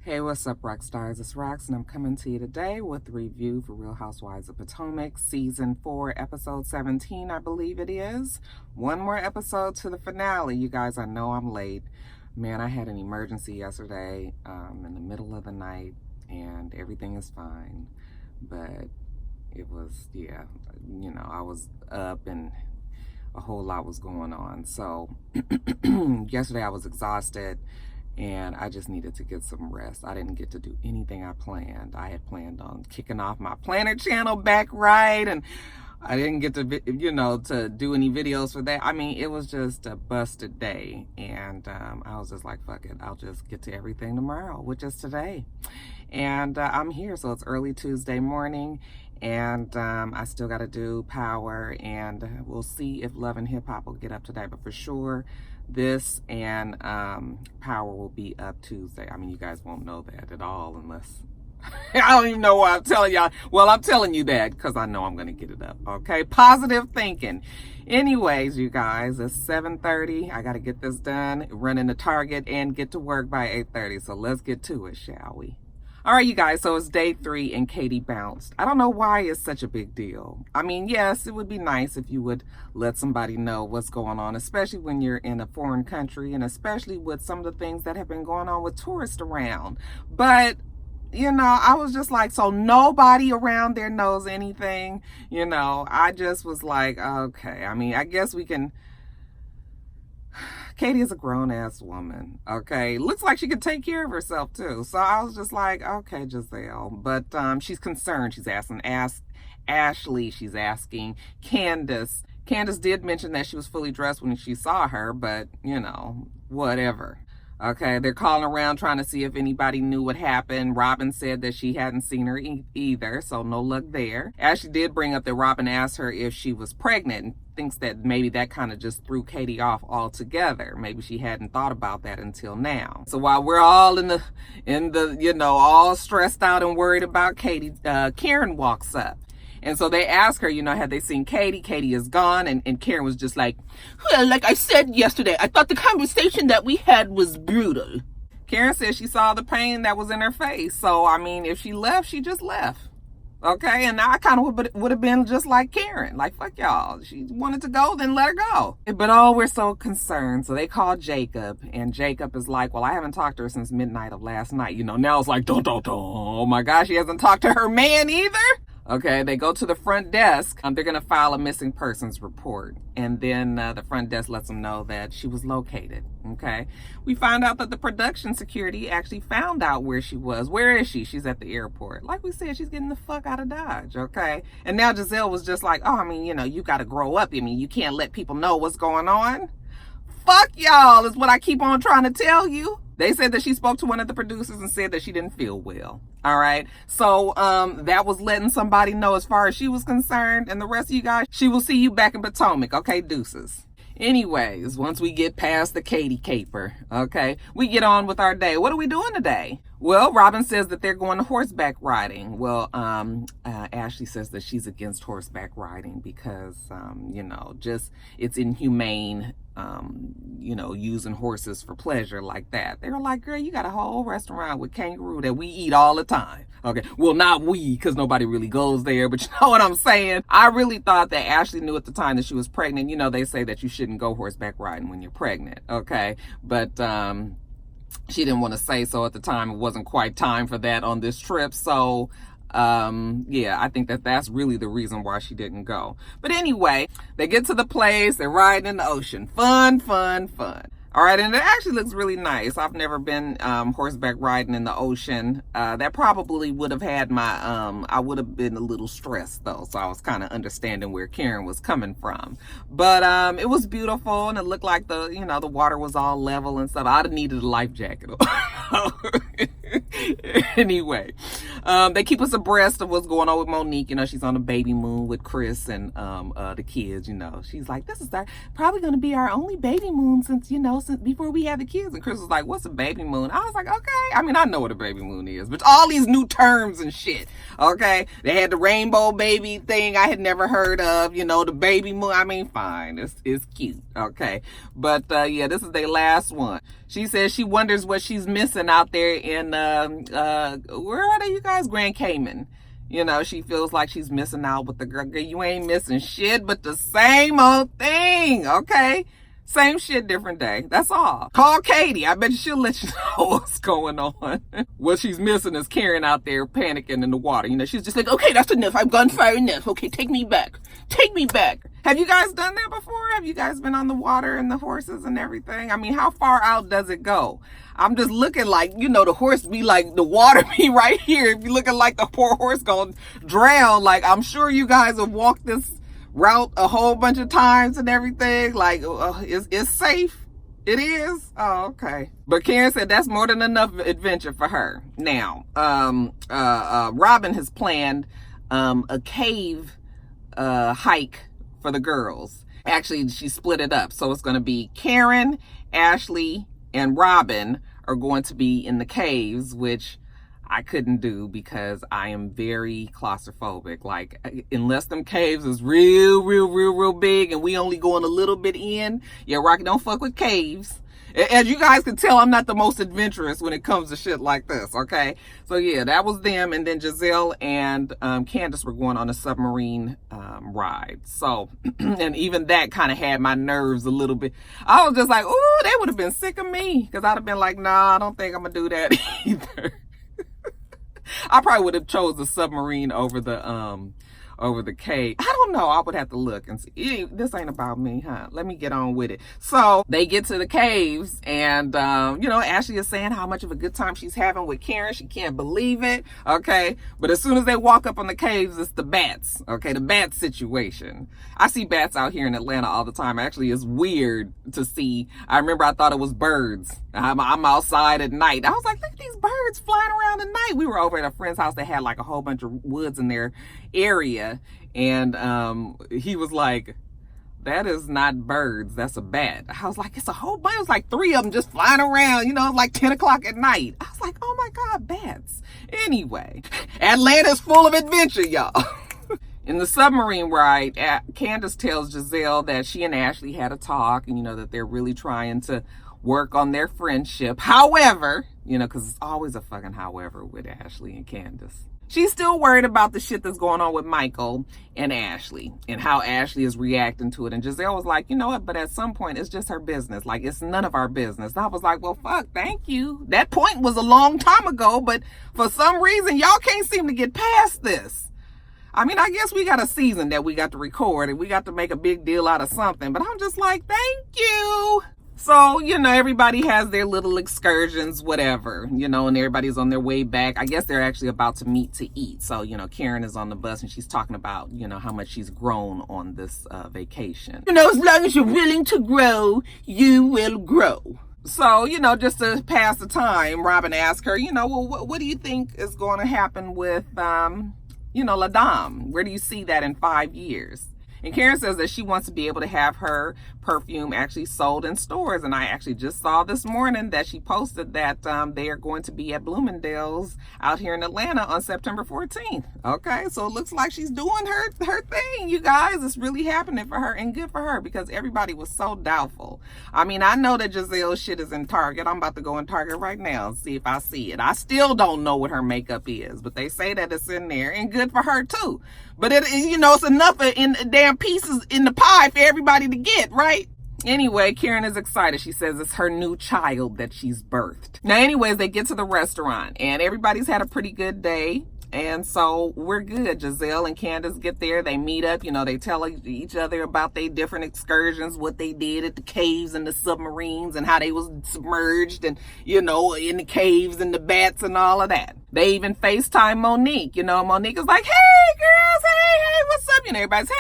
Hey, what's up, rock stars? It's Rox, and I'm coming to you today with a review for Real Housewives of Potomac, Season 4, Episode 17, I believe it is. One more episode to the finale. You guys, I know I'm late. Man, I had an emergency yesterday in the middle of the night, and everything is fine. But it was, I was up and a whole lot was going on. So yesterday I was exhausted. And I just needed to get some rest. I didn't get to do anything I planned. I had planned on kicking off my planner channel back right, and I didn't get to, to do any videos for that. I mean, it was just a busted day, and I was just like, fuck it. I'll just get to everything tomorrow, which is today. And I'm here, so it's early Tuesday morning, and I still got to do Power, and we'll see if Love and Hip Hop will get up today, but for sure, this and Power will be up Tuesday. I mean, you guys won't know that at all unless I don't even know why I'm telling y'all. Well, I'm telling you that because I know I'm going to get it up. Okay, positive thinking. Anyways, you guys, it's 7:30. I got to get this done, run into Target, and get to work by 8:30. So let's get to it, shall we? All right, you guys, so it's day 3 and Katie bounced. I don't know why it's such a big deal. I mean, yes, it would be nice if you would let somebody know what's going on, especially when you're in a foreign country and especially with some of the things that have been going on with tourists around. But, I was just like, so nobody around there knows anything. I just was like, okay, I mean, I guess we can... Katie is a grown-ass woman, okay? Looks like she could take care of herself, too. So I was just like, okay, Giselle. But she's concerned. She's asking Ashley. She's asking Candace. Candace did mention that she was fully dressed when she saw her, but, whatever. Okay, they're calling around trying to see if anybody knew what happened. Robin said that she hadn't seen her either, so no luck there. Ashley did bring up that Robin asked her if she was pregnant and thinks that maybe that kind of just threw Katie off altogether. Maybe she hadn't thought about that until now. So while we're all in the all stressed out and worried about Katie, Karen walks up. And so they ask her, had they seen Katie? Katie is gone. And Karen was just like, well, like I said yesterday, I thought the conversation that we had was brutal. Karen said she saw the pain that was in her face. So, I mean, if she left, she just left. Okay, and I kind of would have been just like Karen. Like, fuck y'all. She wanted to go, then let her go. But, we're so concerned. So they called Jacob, and Jacob is like, well, I haven't talked to her since midnight of last night. Now it's like, dun, dun, dun. Oh, my gosh, she hasn't talked to her man either? Okay, they go to the front desk. They're going to file a missing persons report. And then the front desk lets them know that she was located. Okay, we find out that the production security actually found out where she was. Where is she? She's at the airport. Like we said, she's getting the fuck out of Dodge. Okay, and now Giselle was just like, oh, I mean, you got to grow up. I mean, you can't let people know what's going on. Fuck y'all is what I keep on trying to tell you. They said that she spoke to one of the producers and said that she didn't feel well. All right. So that was letting somebody know as far as she was concerned. And the rest of you guys, she will see you back in Potomac. Okay, deuces. Anyways, once we get past the Katie caper, okay, we get on with our day. What are we doing today? Well, Robin says that they're going to horseback riding. Well, Ashley says that she's against horseback riding because, just it's inhumane, using horses for pleasure like that. They were like, girl, you got a whole restaurant with kangaroo that we eat all the time. Okay, well, not we, because nobody really goes there, but you know what I'm saying? I really thought that Ashley knew at the time that she was pregnant. They say that you shouldn't go horseback riding when you're pregnant, okay? But she didn't want to say so at the time. It wasn't quite time for that on this trip, so I think that's really the reason why she didn't go. But anyway, they get to the place, they're riding in the ocean. Fun. All right, and it actually looks really nice. I've never been horseback riding in the ocean. That probably would have had my, I would have been a little stressed though. So I was kind of understanding where Karen was coming from. But it was beautiful and it looked like the water was all level and stuff. I'd have needed a life jacket. Anyway, they keep us abreast of what's going on with Monique. She's on a baby moon with Chris and the kids. She's like, this is probably going to be our only baby moon since before we had the kids. And Chris was like, what's a baby moon? I was like, okay. I mean, I know what a baby moon is, but all these new terms and shit. Okay, they had the rainbow baby thing I had never heard of. The baby moon. I mean, fine, it's cute. Okay, but this is their last one. She says she wonders what she's missing out there in, where are they, you guys? Grand Cayman. You know, she feels like she's missing out with the girl. You ain't missing shit but the same old thing, okay? Same shit, different day. That's all. Call Katie. I bet she'll let you know what's going on. What she's missing is Karen out there panicking in the water. You know, she's just like, okay, that's enough. I've gone far enough. Okay, take me back. Take me back. Have you guys done that before? Have you guys been on the water and the horses and everything? I mean, how far out does it go? I'm just looking like, you know, the horse be like, the water be right here. If you're looking like the poor horse gonna drown, like, I'm sure you guys have walked this route a whole bunch of times and everything. Like, it's safe. It is. Oh, okay. But Karen said that's more than enough adventure for her. Now, Robin has planned a cave hike for the girls. Actually, she split it up. So it's going to be Karen, Ashley, and Robin are going to be in the caves, which I couldn't do because I am very claustrophobic. Like, unless them caves is real big and we only going a little bit in. Yeah, Rocky, don't fuck with caves. As you guys can tell, I'm not the most adventurous when it comes to shit like this, okay? So yeah, that was them. And then Giselle and Candace were going on a submarine ride. So, and even that kind of had my nerves a little bit. I was just like, ooh, they would have been sick of me. Because I'd have been like, nah, I don't think I'm going to do that either. I probably would have chose the submarine over the cave. I don't know. I would have to look and see. This ain't about me, huh? Let me get on with it. So they get to the caves and, you know, Ashley is saying how much of a good time she's having with Karen. She can't believe it. Okay. But as soon as they walk up on the caves, it's the bats. Okay. The bat situation. I see bats out here in Atlanta all the time. Actually, it's weird to see. I remember I thought it was birds. I'm outside at night. I was like, look at these birds flying around at night. We were over at a friend's house that had like a whole bunch of woods in their area. And he was like, that is not birds. That's a bat. I was like, it's a whole bunch. It was like 3 of them just flying around, you know, like 10 o'clock at night. I was like, oh my God, bats. Anyway, Atlanta's full of adventure, y'all. In the submarine ride, Candace tells Giselle that she and Ashley had a talk and, you know, that they're really trying to work on their friendship. However, you know, because it's always a fucking however with Ashley and Candace. She's still worried about the shit that's going on with Michael and Ashley and how Ashley is reacting to it. And Giselle was like, you know what? But at some point, it's just her business. Like, it's none of our business. And I was like, well, fuck, thank you. That point was a long time ago. But for some reason, y'all can't seem to get past this. I mean, I guess we got a season that we got to record and we got to make a big deal out of something. But I'm just like, thank you. So, you know, everybody has their little excursions, whatever, you know, and everybody's on their way back. I guess they're actually about to meet to eat. So, you know, Karen is on the bus and she's talking about, you know, how much she's grown on this vacation. You know, as long as you're willing to grow, you will grow. So, you know, just to pass the time, Robin asked her, you know, well, what do you think is going to happen with, you know, La Dame? Where do you see that in 5 years? And Karen says that she wants to be able to have her perfume actually sold in stores. And I actually just saw this morning that she posted that they are going to be at Bloomingdale's out here in Atlanta on September 14th. Okay, so it looks like she's doing her thing, you guys. It's really happening for her and good for her because everybody was so doubtful. I mean, I know that Giselle's shit is in Target. I'm about to go in Target right now and see if I see it. I still don't know what her makeup is, but they say that it's in there and good for her too. But it, you know, it's enough in damn pieces in the pie for everybody to get, right? Anyway, Karen is excited. She says it's her new child that she's birthed. Now, anyways, they get to the restaurant and everybody's had a pretty good day. And so we're good. Giselle and Candace get there. They meet up. You know, they tell each other about their different excursions, what they did at the caves and the submarines and how they was submerged and, you know, in the caves and the bats and all of that. They even FaceTime Monique. You know, Monique is like, hey, girls, hey, what's up? You know, everybody's, hey.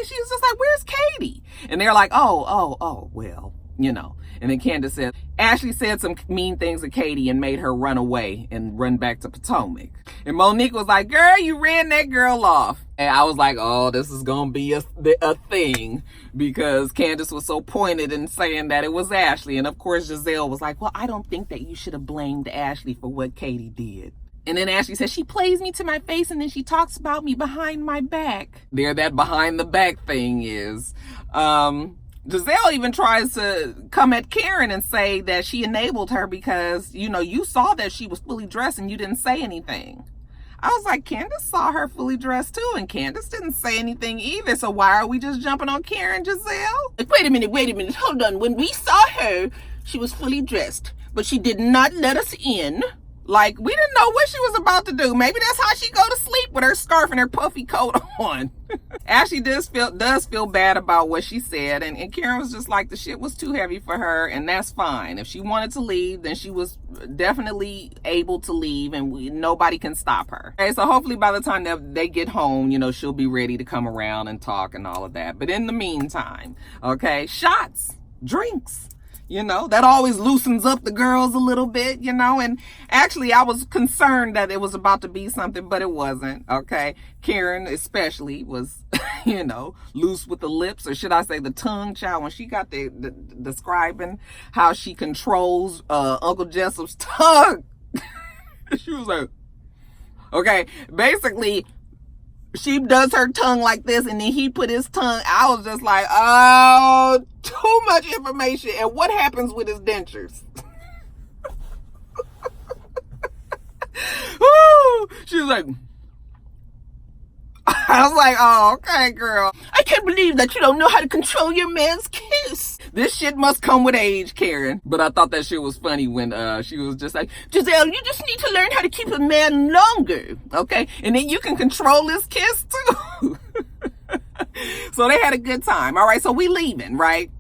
She was just like, where's Katie? And they're like, oh, well, you know. And then Candace said, Ashley said some mean things to Katie and made her run away and run back to Potomac. And Monique was like, girl, you ran that girl off. And I was like, oh, this is going to be a thing because Candace was so pointed in saying that it was Ashley. And of course, Giselle was like, well, I don't think that you should have blamed Ashley for what Katie did. And then Ashley says, she plays me to my face and then she talks about me behind my back. There, that behind the back thing is. Giselle even tries to come at Karen and say that she enabled her because, you saw that she was fully dressed and you didn't say anything. I was like, Candace saw her fully dressed too, and Candace didn't say anything either. So why are we just jumping on Karen, Giselle? Wait a minute, hold on. When we saw her, she was fully dressed, but she did not let us in. Like, we didn't know what she was about to do. Maybe that's how she go to sleep with her scarf and her puffy coat on. Ashley does feel bad about what she said, and Karen was just like, the shit was too heavy for her, and that's fine. If she wanted to leave, then she was definitely able to leave, and nobody can stop her. Okay, so hopefully by the time that they get home, she'll be ready to come around and talk and all of that. But in the meantime, okay, shots, drinks. That always loosens up the girls a little bit, and actually I was concerned that it was about to be something, but it wasn't, okay? Karen especially was, loose with the lips, or should I say the tongue, child, when she got the describing how she controls Uncle Jessup's tongue. She was like, okay, basically, she does her tongue like this, and then he put his tongue. I was just like, oh, too much information. And what happens with his dentures? Woo! She was like, I was like, oh, okay, girl. I can't believe that you don't know how to control your man's kiss. This shit must come with age, Karen. But I thought that shit was funny when she was just like, Giselle, you just need to learn how to keep a man longer, okay? And then you can control his kiss too. So they had a good time. All right, so we leaving, right?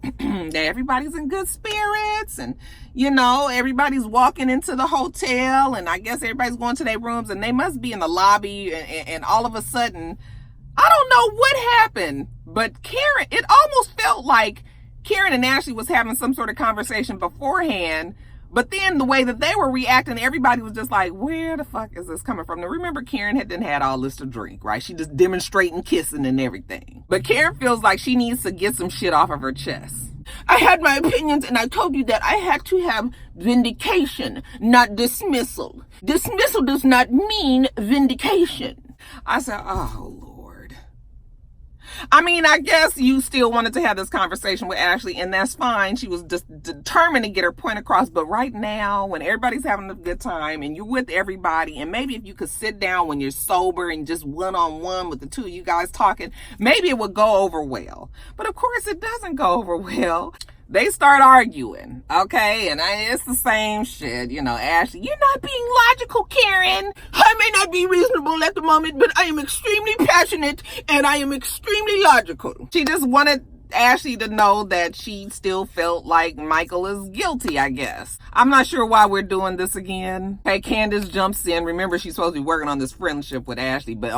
Everybody's in good spirits, and everybody's walking into the hotel, and I guess everybody's going to their rooms, and they must be in the lobby, and all of a sudden, I don't know what happened, but Karen, it almost felt like Karen and Ashley was having some sort of conversation beforehand, but then the way that they were reacting, everybody was just like, where the fuck is this coming from? Now, remember, Karen had all this to drink, right? She just demonstrating kissing and everything. But Karen feels like she needs to get some shit off of her chest. I had my opinions, and I told you that I had to have vindication, not dismissal. Dismissal does not mean vindication. I said, oh, Lord. I mean, I guess you still wanted to have this conversation with Ashley, and that's fine. She was just determined to get her point across. But right now, when everybody's having a good time and you're with everybody, and maybe if you could sit down when you're sober and just one-on-one with the two of you guys talking, maybe it would go over well. But of course, it doesn't go over well. They start arguing, okay? And it's the same shit, Ashley, you're not being logical, Karen. I may not be reasonable at the moment, but I am extremely passionate, and I am extremely logical. She just wanted Ashley to know that she still felt like Michael is guilty, I guess. I'm not sure why we're doing this again. Hey, Candace jumps in. Remember, she's supposed to be working on this friendship with Ashley, but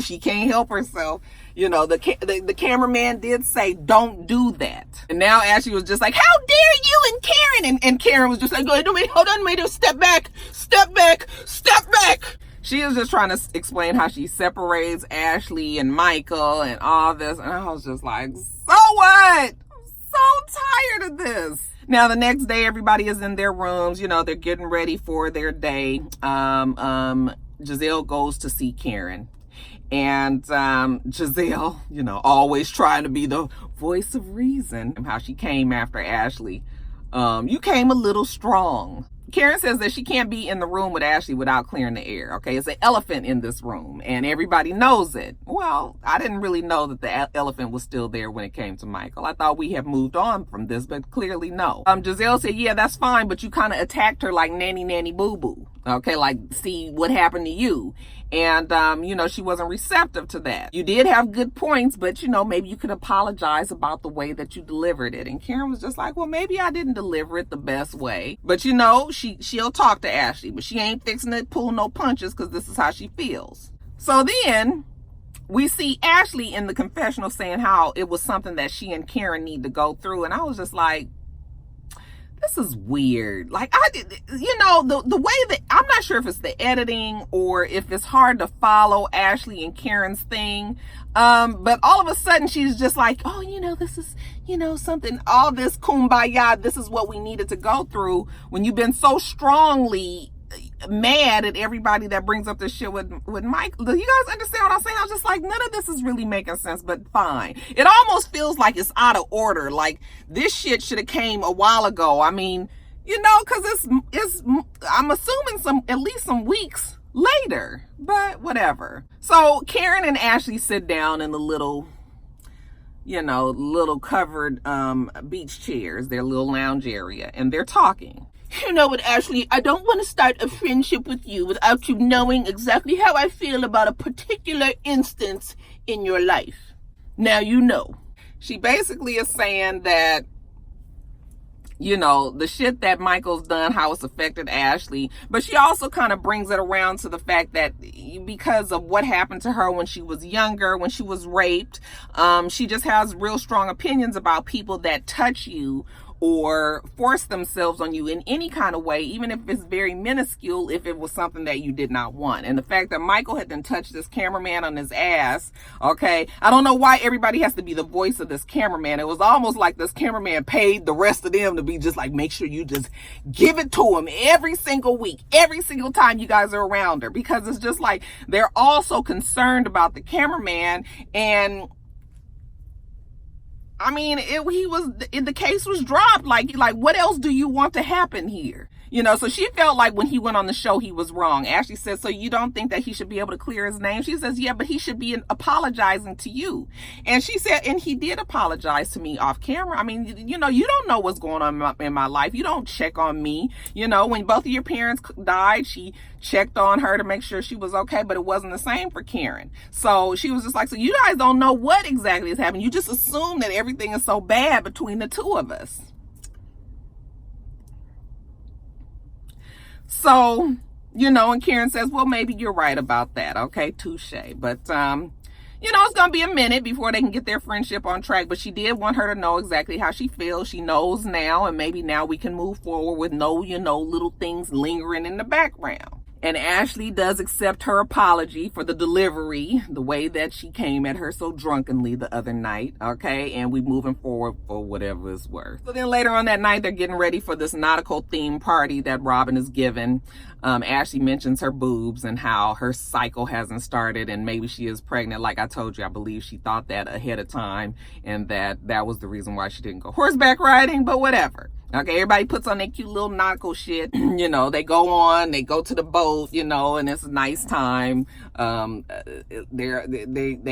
she can't help herself. The cameraman did say, don't do that. And now Ashley was just like, how dare you and Karen? And Karen was just like, wait, hold on, step back. She is just trying to explain how she separates Ashley and Michael and all this. And I was just like, so what? I'm so tired of this. Now, the next day, everybody is in their rooms. They're getting ready for their day. Giselle goes to see Karen. And Giselle, always trying to be the voice of reason. How she came after Ashley. You came a little strong. Karen says that she can't be in the room with Ashley without clearing the air. Okay, it's an elephant in this room, and everybody knows it. Well, I didn't really know that the elephant was still there when it came to Michael. I thought we have moved on from this, but clearly no. Giselle said, yeah, that's fine, but you kind of attacked her like nanny boo boo. Okay, like, see what happened to you. And, she wasn't receptive to that. You did have good points, but, maybe you could apologize about the way that you delivered it. And Karen was just like, well, maybe I didn't deliver it the best way. But, she'll talk to Ashley, but she ain't fixing to pull no punches because this is how she feels. So then we see Ashley in the confessional saying how it was something that she and Karen need to go through. And I was just like, this is weird. Like, the way that, I'm not sure if it's the editing or if it's hard to follow Ashley and Karen's thing. But all of a sudden she's just like, oh, this is, something, all this kumbaya, this is what we needed to go through when you've been so strongly mad at everybody that brings up this shit with Mike. Do you guys understand what I'm saying? I was just like, none of this is really making sense, but fine. It almost feels like it's out of order. Like this shit should have came a while ago. I mean, you know, because it's I'm assuming at least some weeks later, but whatever. So Karen and Ashley sit down in the little covered beach chairs, their little lounge area, and they're talking. You know what, Ashley, I don't want to start a friendship with you without you knowing exactly how I feel about a particular instance in your life. Now you know. She basically is saying that, you know, the shit that Michael's done, how it's affected Ashley, but she also kind of brings it around to the fact that because of what happened to her when she was younger, when she was raped, she just has real strong opinions about people that touch you or force themselves on you in any kind of way, even if it's very minuscule, if it was something that you did not want. And the fact that Michael had then touched this cameraman on his ass, okay, I don't know why everybody has to be the voice of this cameraman. It was almost like this cameraman paid the rest of them to be just like, make sure you just give it to him every single week, every single time you guys are around her, because it's just like they're all so concerned about the cameraman. And I mean, the case was dropped. Like, what else do you want to happen here? You know, so she felt like when he went on the show, he was wrong. Ashley said, so you don't think that he should be able to clear his name? She says, yeah, but he should be apologizing to you. And she said, and he did apologize to me off camera. I mean, you know, you don't know what's going on in my life. You don't check on me. You know, when both of your parents died, she checked on her to make sure she was okay, but it wasn't the same for Karen. So she was just like, so you guys don't know what exactly is happening. You just assume that everything is so bad between the two of us. So, you know, and Karen says, well, maybe you're right about that. Okay, touche. But, you know, it's going to be a minute before they can get their friendship on track. But she did want her to know exactly how she feels. She knows now, and maybe now we can move forward with no, you know, little things lingering in the background. And Ashley does accept her apology for the delivery, the way that she came at her so drunkenly the other night, okay? And we moving forward for whatever it's worth. So then later on that night, they're getting ready for this nautical theme party that Robin is giving. Ashley mentions her boobs and how her cycle hasn't started and maybe she is pregnant. Like I told you, I believe she thought that ahead of time and that was the reason why she didn't go horseback riding, but whatever. Okay, everybody puts on their cute little nautical shit. You know, they go to the boat, you know, and it's a nice time. They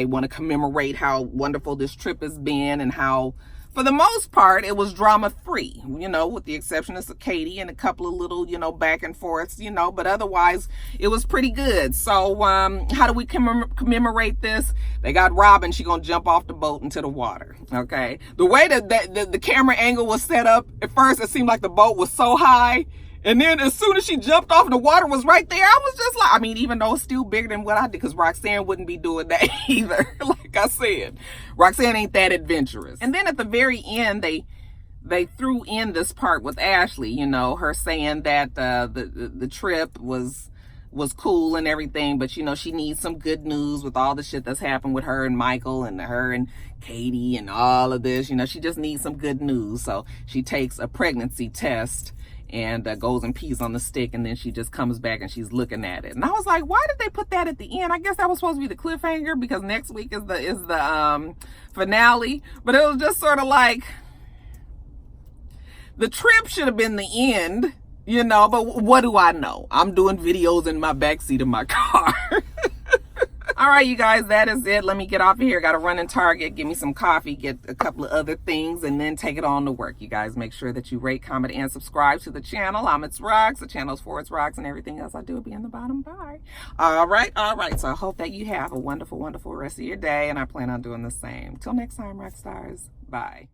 want to commemorate how wonderful this trip has been and how, for the most part, it was drama-free, you know, with the exception of Katie and a couple of little, you know, back and forths, you know, but otherwise it was pretty good. So how do we commemorate this? They got Robin. She gonna jump off the boat into the water, okay? The way that the camera angle was set up, at first it seemed like the boat was so high. And then as soon as she jumped off and the water was right there, I was just like, I mean, even though it's still bigger than what I did, because Roxanne wouldn't be doing that either. Like I said, Roxanne ain't that adventurous. And then at the very end, they threw in this part with Ashley, you know, her saying that the trip was cool and everything, but you know, she needs some good news with all the shit that's happened with her and Michael and her and Katie and all of this. You know, she just needs some good news. So she takes a pregnancy test and goes and pees on the stick, and then she just comes back and she's looking at it. And I was like, why did they put that at the end? I guess that was supposed to be the cliffhanger because next week is the finale. But it was just sort of like the trip should have been the end, you know, but what do I know? I'm doing videos in my backseat of my car. All right, you guys, that is it. Let me get off of here. Got to run in Target, get me some coffee, get a couple of other things, and then take it on to work. You guys make sure that you rate, comment, and subscribe to the channel. I'm itsrox. The channel's for itsrox, and everything else I do will be in the bottom. Bye. All right. So I hope that you have a wonderful, wonderful rest of your day, and I plan on doing the same. Till next time, rock stars. Bye.